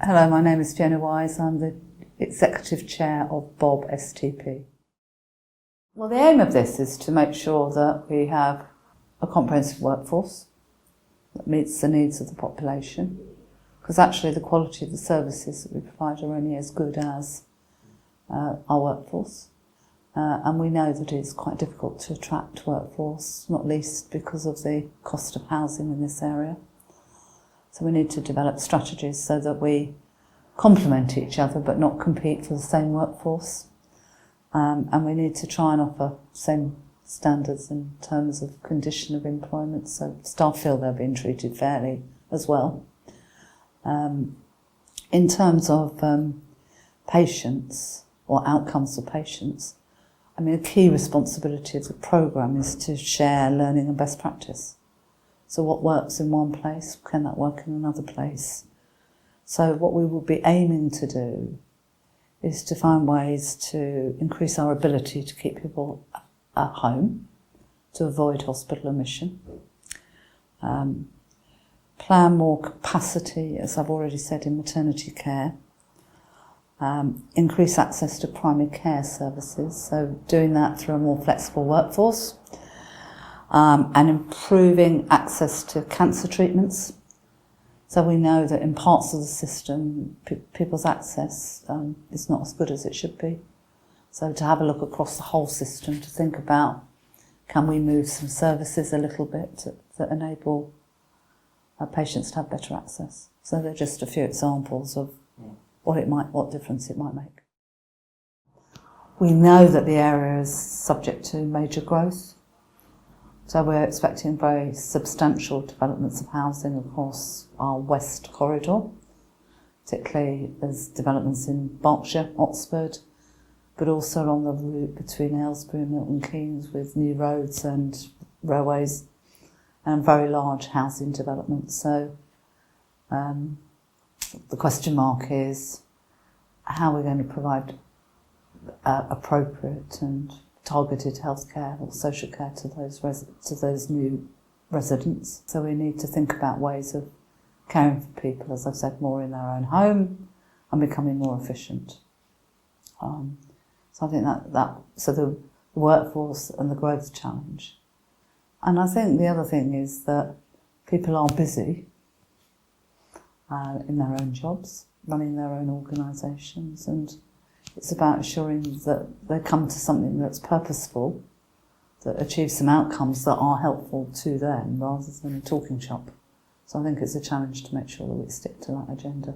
Hello, my name is Fiona Wise. I'm the Executive Chair of Bob STP. Well, the aim of this is to make sure that we have a comprehensive workforce that meets the needs of the population, because actually the quality of the services that we provide are only as good as our workforce. And we know that it's quite difficult to attract workforce, not least because of the cost of housing in this area. So we need to develop strategies so that we complement each other but not compete for the same workforce. And we need to try and offer same standards in terms of condition of employment, so staff feel they're being treated fairly as well. In terms of patients or outcomes for patients, I mean, a key responsibility of the programme is to share learning and best practice. So what works in one place, can that work in another place? So what we will be aiming to do is to find ways to increase our ability to keep people at home, to avoid hospital admission, plan more capacity, as I've already said, in maternity care, increase access to primary care services, so doing that through a more flexible workforce, and improving access to cancer treatments. So we know that in parts of the system, people's access is not as good as it should be. So to have a look across the whole system, to think about, can we move some services a little bit that enable patients to have better access. So they're just a few examples of what difference it might make. We know that the area is subject to major growth. So we're expecting very substantial developments of housing across our west corridor. Particularly there's developments in Berkshire, Oxford, but also along the route between Aylesbury and Milton Keynes with new roads and railways and very large housing developments. So the question mark is how we're going to provide appropriate and targeted healthcare or social care to those new residents. So we need to think about ways of caring for people, as I've said, more in their own home and becoming more efficient. So I think so the workforce and the growth challenge. And I think the other thing is that people are busy in their own jobs, running their own organisations, and it's about ensuring that they come to something that's purposeful, that achieves some outcomes that are helpful to them rather than a talking shop. So I think it's a challenge to make sure that we stick to that agenda.